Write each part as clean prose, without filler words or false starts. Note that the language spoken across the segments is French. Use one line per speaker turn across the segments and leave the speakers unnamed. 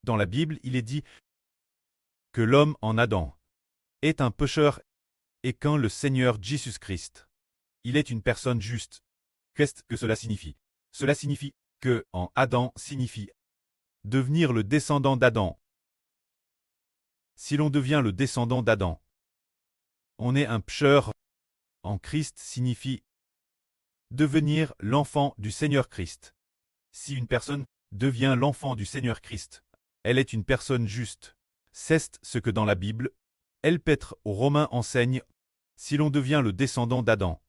Dans la Bible, il est dit que l'homme en Adam est un pécheur et quand le Seigneur Jésus-Christ, il est une personne juste. Qu'est-ce que cela signifie? Cela signifie que en Adam signifie devenir le descendant d'Adam. Si l'on devient le descendant d'Adam, on est un pécheur. En Christ signifie devenir l'enfant du Seigneur Christ. Si une personne devient l'enfant du Seigneur Christ, elle est une personne juste. C'est ce que dans la Bible, L'Épître aux Romains enseigne. Si l'on devient le descendant d'Adam,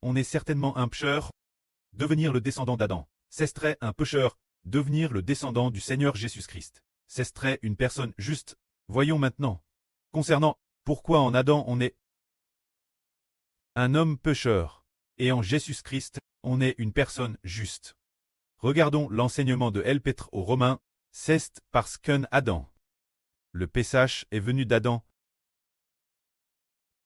on est certainement un pécheur. Devenir le descendant d'Adam, ce serait un pécheur. Devenir le descendant du Seigneur Jésus-Christ, ce serait une personne juste. Voyons maintenant. Concernant pourquoi en Adam on est un homme pécheur, et en Jésus-Christ, on est une personne juste. Regardons l'enseignement de L'Épître aux Romains. C'est parce qu'un Adam. Le péchage est venu d'Adam.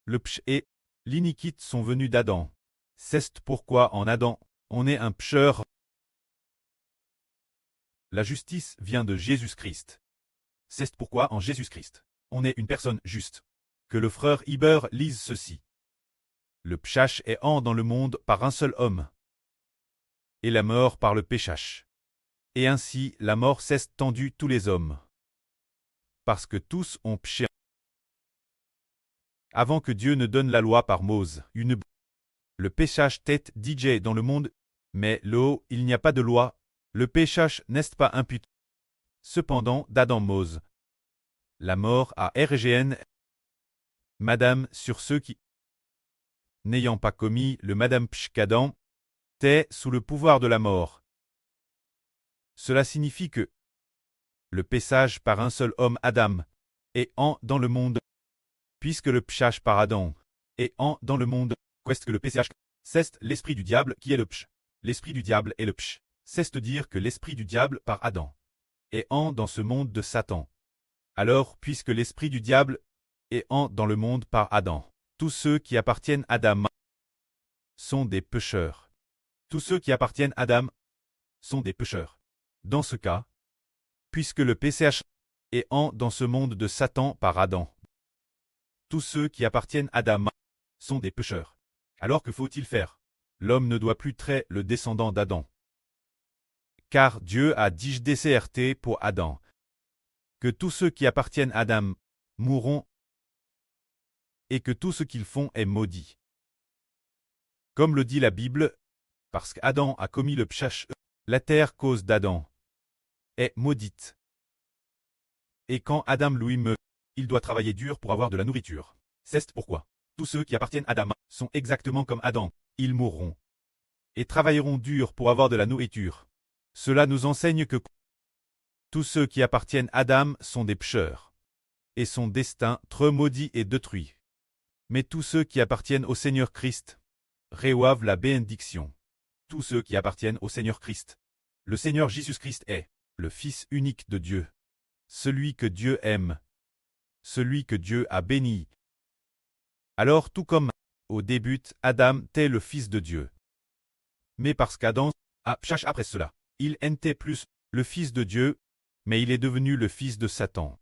Le péché et l'iniquité sont venus d'Adam. C'est pourquoi en Adam, on est un pécheur. La justice vient de Jésus-Christ. C'est pourquoi en Jésus-Christ, on est une personne juste. Que le frère Iber lise ceci. Le péchage est en dans le monde par un seul homme, et la mort par le péchage. Et ainsi la mort s'est tendue tous les hommes. Parce que tous ont péché. Avant que Dieu ne donne la loi par Mose, le péchage tête DJ dans le monde, mais là il n'y a pas de loi, le péchage n'est pas imputé. Cependant, d'Adam Mose, la mort a RGN, Madame sur ceux qui, n'ayant pas commis le Madame Pshkadan, t'es sous le pouvoir de la mort. Cela signifie que le péchage par un seul homme Adam est en dans le monde, puisque le péchage par Adam est en dans le monde, qu'est-ce que le péchage? C'est l'esprit du diable qui est le péché. L'esprit du diable est le péché. C'est dire que l'esprit du diable par Adam est en dans ce monde de Satan. Alors, puisque l'esprit du diable est en dans le monde par Adam, tous ceux qui appartiennent à Adam sont des pécheurs. Tous ceux qui appartiennent à Adam sont des pécheurs. Dans ce cas, puisque le péché est en dans ce monde de Satan par Adam, tous ceux qui appartiennent à Adam sont des pécheurs. Alors que faut-il faire? L'homme ne doit plus traiter le descendant d'Adam. Car Dieu a dit DCRT pour Adam que tous ceux qui appartiennent à Adam mourront et que tout ce qu'ils font est maudit. Comme le dit la Bible, parce qu'Adam a commis le péché, la terre cause d'Adam est maudite. Et quand Adam lui meurt, il doit travailler dur pour avoir de la nourriture. C'est pourquoi tous ceux qui appartiennent à Adam sont exactement comme Adam, ils mourront et travailleront dur pour avoir de la nourriture. Cela nous enseigne que tous ceux qui appartiennent à Adam sont des pécheurs, et son destin trop maudit et détruit. Mais tous ceux qui appartiennent au Seigneur Christ reçoivent la bénédiction. Tous ceux qui appartiennent au Seigneur Christ. Le Seigneur Jésus-Christ est le Fils unique de Dieu, celui que Dieu aime, celui que Dieu a béni. Alors tout comme au début Adam était le Fils de Dieu. Mais parce qu'Adam a péché après cela, il n'était plus le Fils de Dieu, mais il est devenu le fils de Satan,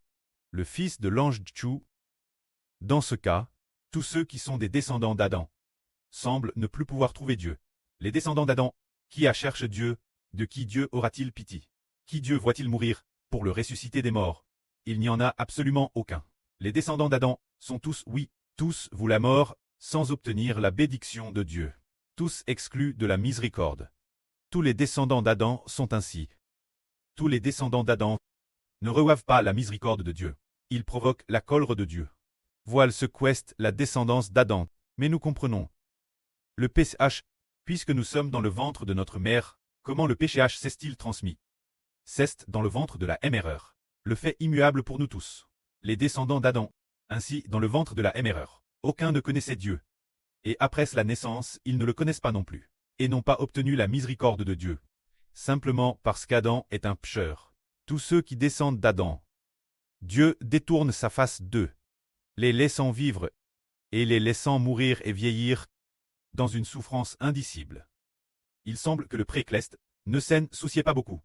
le fils de l'ange Tchou. Dans ce cas, tous ceux qui sont des descendants d'Adam semblent ne plus pouvoir trouver Dieu. Les descendants d'Adam, qui a cherché Dieu, de qui Dieu aura-t-il pitié? Qui Dieu voit-il mourir pour le ressusciter des morts? Il n'y en a absolument aucun. Les descendants d'Adam sont tous, oui, tous vouent la mort, sans obtenir la bénédiction de Dieu. Tous exclus de la miséricorde. Tous les descendants d'Adam sont ainsi. Tous les descendants d'Adam ne reçoivent pas la miséricorde de Dieu. Ils provoquent la colère de Dieu. Voilà ce qu'est la descendance d'Adam. Mais nous comprenons. Le péché, puisque nous sommes dans le ventre de notre mère, comment le péché s'est-il transmis? C'est dans le ventre de la MRR. Le fait immuable pour nous tous. Les descendants d'Adam, ainsi dans le ventre de la MRR. Aucun ne connaissait Dieu. Et après la naissance, ils ne le connaissent pas non plus. Et n'ont pas obtenu la miséricorde de Dieu. Simplement parce qu'Adam est un pécheur. Tous ceux qui descendent d'Adam, Dieu détourne sa face d'eux, les laissant vivre, et les laissant mourir et vieillir, dans une souffrance indicible. Il semble que le précleste ne s'en souciait pas beaucoup,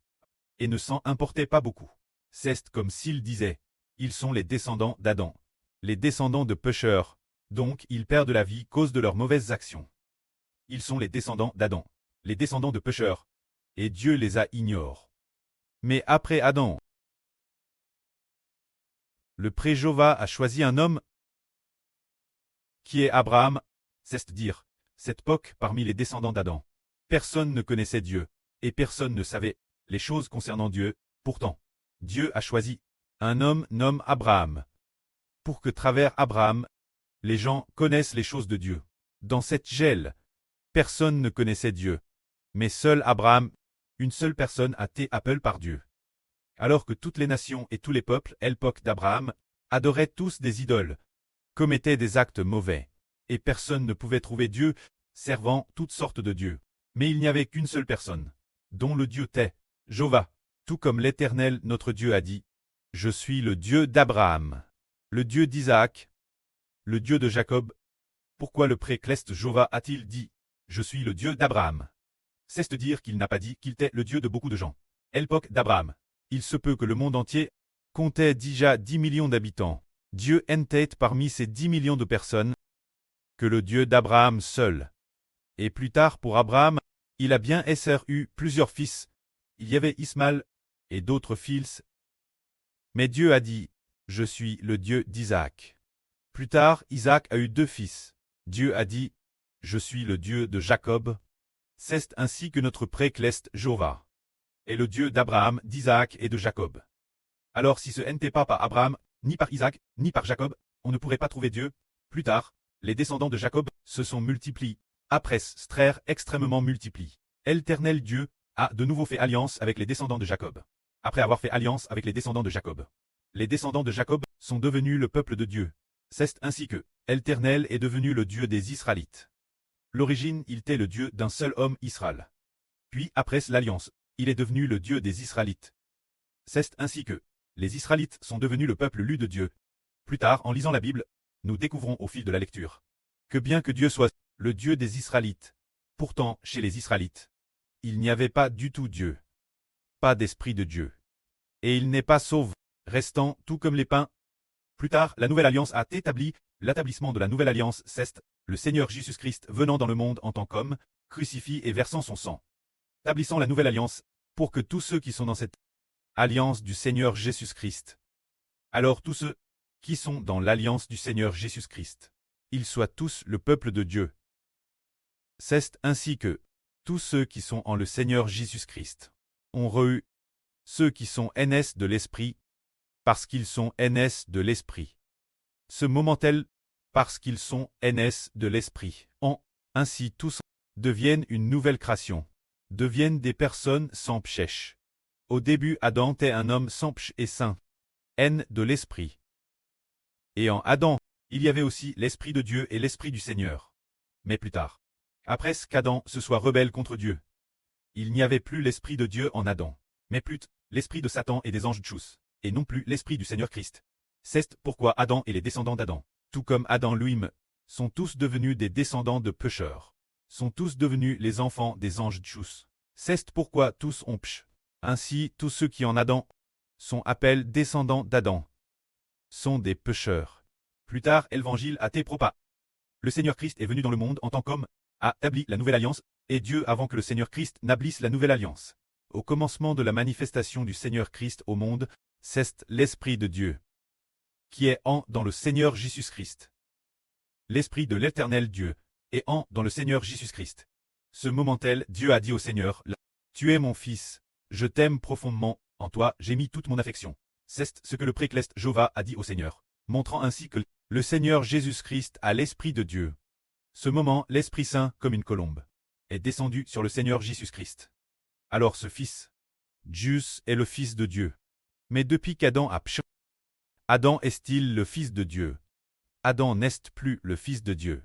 et ne s'en importait pas beaucoup. C'est comme s'il disait, ils sont les descendants d'Adam. Les descendants de pécheurs, donc ils perdent la vie cause de leurs mauvaises actions. Ils sont les descendants d'Adam, les descendants de pécheurs, et Dieu les a ignore. Mais après Adam, le pré-Jova a choisi un homme qui est Abraham, c'est-à-dire, cette époque parmi les descendants d'Adam. Personne ne connaissait Dieu, et personne ne savait les choses concernant Dieu, pourtant, Dieu a choisi un homme nommé Abraham, pour que travers Abraham, les gens connaissent les choses de Dieu. Dans cette gel, personne ne connaissait Dieu, mais seul Abraham, une seule personne a été appelée par Dieu. Alors que toutes les nations et tous les peuples, à l'époque d'Abraham, adoraient tous des idoles, commettaient des actes mauvais, et personne ne pouvait trouver Dieu, servant toutes sortes de dieux. Mais il n'y avait qu'une seule personne, dont le Dieu t'est, Jova, tout comme l'Éternel notre Dieu a dit, « Je suis le Dieu d'Abraham, le Dieu d'Isaac, le Dieu de Jacob. » Pourquoi le précleste Jova a-t-il dit, « Je suis le Dieu d'Abraham » C'est-à-dire qu'il n'a pas dit qu'il était le Dieu de beaucoup de gens. À l'époque d'Abraham, il se peut que le monde entier comptait déjà 10 millions d'habitants. Dieu était parmi ces 10 millions de personnes que le Dieu d'Abraham seul. Et plus tard pour Abraham, il a bien eu plusieurs fils. Il y avait Ismaël et d'autres fils. Mais Dieu a dit, « Je suis le Dieu d'Isaac » Plus tard, Isaac a eu 2 fils. Dieu a dit, « Je suis le Dieu de Jacob » C'est ainsi que notre précleste Jova est le Dieu d'Abraham, d'Isaac et de Jacob. Alors si ce n'était pas par Abraham, ni par Isaac, ni par Jacob, on ne pourrait pas trouver Dieu. Plus tard, les descendants de Jacob se sont multipliés. Après s'être extrêmement multipliés, l'Éternel Dieu a de nouveau fait alliance avec les descendants de Jacob. Après avoir fait alliance avec les descendants de Jacob, les descendants de Jacob sont devenus le peuple de Dieu. C'est ainsi que l'Éternel est devenu le Dieu des Israélites. L'origine, il était le Dieu d'un seul homme, Israël. Puis, après l'alliance, il est devenu le Dieu des Israélites. C'est ainsi que les Israélites sont devenus le peuple lu de Dieu. Plus tard, en lisant la Bible, nous découvrons au fil de la lecture que bien que Dieu soit le Dieu des Israélites, pourtant, chez les Israélites, il n'y avait pas du tout Dieu, pas d'esprit de Dieu. Et il n'est pas sauve, restant tout comme les pains. Plus tard, la nouvelle alliance a établi l'établissement de la nouvelle alliance, c'est le Seigneur Jésus-Christ venant dans le monde en tant qu'homme, crucifié et versant son sang. Établissant la nouvelle alliance, pour que tous ceux qui sont dans cette alliance du Seigneur Jésus-Christ, alors tous ceux qui sont dans l'alliance du Seigneur Jésus-Christ, ils soient tous le peuple de Dieu. C'est ainsi que tous ceux qui sont en le Seigneur Jésus-Christ ont reçu ceux qui sont NS de l'Esprit, parce qu'ils sont NS de l'Esprit. Ce moment-tel, parce qu'ils sont NS de l'Esprit, ainsi tous deviennent une nouvelle création, deviennent des personnes sans péché. Au début, Adam était un homme sans péché et saint, N de l'Esprit. Et en Adam, il y avait aussi l'Esprit de Dieu et l'Esprit du Seigneur. Mais plus tard, après qu'Adam se soit rebelle contre Dieu, il n'y avait plus l'Esprit de Dieu en Adam, mais plutôt l'Esprit de Satan et des anges de Tchous, et non plus l'Esprit du Seigneur Christ. C'est pourquoi Adam et les descendants d'Adam, tout comme Adam lui-même, sont tous devenus des descendants de pécheurs, sont tous devenus les enfants des anges de Tchous. C'est pourquoi tous ont péché. Ainsi, tous ceux qui en Adam sont appelés descendants d'Adam sont des pécheurs. Plus tard, l'évangile a été propagé. Le Seigneur Christ est venu dans le monde en tant qu'homme, a établi la nouvelle alliance, et Dieu avant que le Seigneur Christ n'ablisse la nouvelle alliance. Au commencement de la manifestation du Seigneur Christ au monde, c'est l'Esprit de Dieu, qui est dans le Seigneur Jésus-Christ. L'Esprit de l'Éternel Dieu est dans le Seigneur Jésus-Christ. Ce moment-tel, Dieu a dit au Seigneur, « Tu es mon Fils, je t'aime profondément, en toi j'ai mis toute mon affection. » C'est ce que le précleste Jova a dit au Seigneur, montrant ainsi que le Seigneur Jésus-Christ a l'Esprit de Dieu. Ce moment, l'Esprit Saint, comme une colombe, est descendu sur le Seigneur Jésus-Christ. Alors ce Fils, Dieu est le Fils de Dieu. Mais depuis qu'Adam a péché, Adam est-il le Fils de Dieu? Adam n'est plus le Fils de Dieu.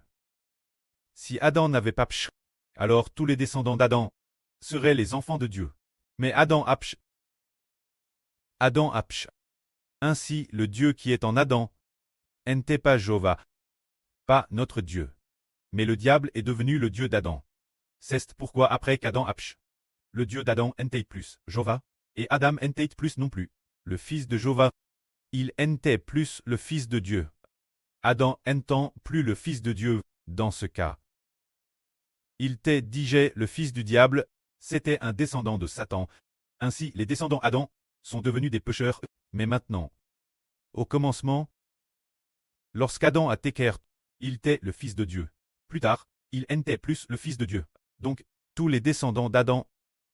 Si Adam n'avait pas péché, alors tous les descendants d'Adam seraient les enfants de Dieu. Mais Adam a péché. Adam a péché. Ainsi, le Dieu qui est en Adam n'était pas Jova, pas notre Dieu. Mais le diable est devenu le Dieu d'Adam. C'est pourquoi après qu'Adam a péché, le Dieu d'Adam n'était plus Jova, et Adam n'était plus non plus le fils de Jova. Il n'était plus le fils de Dieu. Adam n'étant plus le fils de Dieu, dans ce cas. Il était DJ, le fils du diable, c'était un descendant de Satan. Ainsi, les descendants Adam sont devenus des pécheurs, mais maintenant. Au commencement, lorsqu'Adam a téquer, il était le fils de Dieu. Plus tard, il n'était plus le fils de Dieu. Donc, tous les descendants d'Adam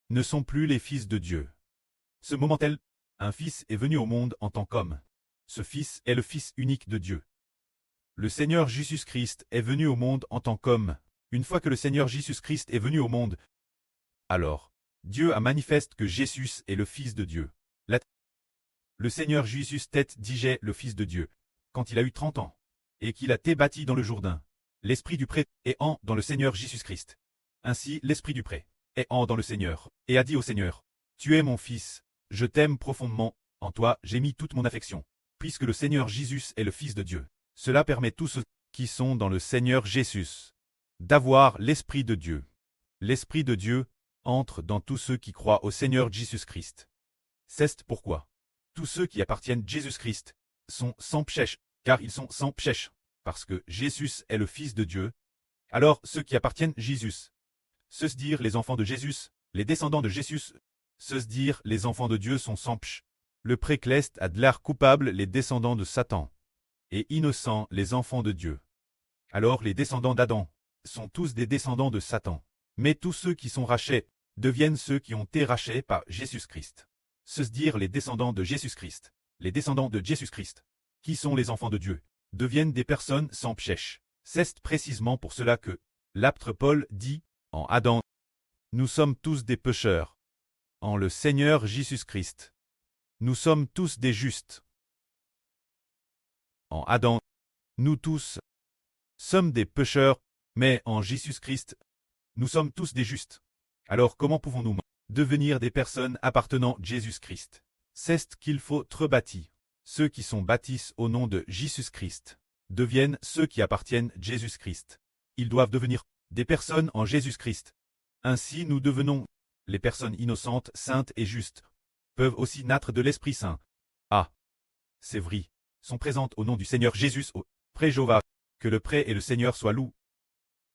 ne sont plus les fils de Dieu. Ce moment-là, un fils est venu au monde en tant qu'homme. Ce fils est le fils unique de Dieu. Le Seigneur Jésus-Christ est venu au monde en tant qu'homme. Une fois que le Seigneur Jésus-Christ est venu au monde, alors, Dieu a manifesté que Jésus est le Fils de Dieu. Le Seigneur Jésus tête DJ le Fils de Dieu, quand il a eu 30 ans, et qu'il a été bâti dans le Jourdain. L'Esprit du pré est en dans le Seigneur Jésus-Christ. Ainsi, l'Esprit du pré est en dans le Seigneur, et a dit au Seigneur, « Tu es mon Fils, je t'aime profondément, en toi j'ai mis toute mon affection. » Puisque le Seigneur Jésus est le Fils de Dieu, cela permet tous ceux qui sont dans le Seigneur Jésus d'avoir l'Esprit de Dieu. L'Esprit de Dieu entre dans tous ceux qui croient au Seigneur Jésus-Christ. C'est pourquoi tous ceux qui appartiennent à Jésus-Christ sont sans péché, car ils sont sans péché, parce que Jésus est le Fils de Dieu. Alors ceux qui appartiennent à Jésus, c'est-à-dire les enfants de Jésus, les descendants de Jésus, c'est-à-dire les enfants de Dieu sont sans péché. Le précleste a de l'air coupable les descendants de Satan, et innocents les enfants de Dieu. Alors les descendants d'Adam sont tous des descendants de Satan. Mais tous ceux qui sont rachetés deviennent ceux qui ont été rachetés par Jésus-Christ. C'est-à-dire les descendants de Jésus-Christ. Les descendants de Jésus-Christ, qui sont les enfants de Dieu, deviennent des personnes sans péché. C'est précisément pour cela que l'apôtre Paul dit, en Adam, nous sommes tous des pécheurs. En le Seigneur Jésus-Christ, nous sommes tous des justes. En Adam, nous tous sommes des pécheurs, mais en Jésus-Christ, nous sommes tous des justes. Alors comment pouvons-nous devenir des personnes appartenant à Jésus-Christ? C'est ce qu'il faut être bâti. Ceux qui sont bâtis au nom de Jésus-Christ deviennent ceux qui appartiennent à Jésus-Christ. Ils doivent devenir des personnes en Jésus-Christ. Ainsi nous devenons les personnes innocentes, saintes et justes, peuvent aussi naître de l'Esprit Saint. Ah, c'est vrai, sont présentes au nom du Seigneur Jésus au pré Jéhovah. Que le pré et le Seigneur soient loués.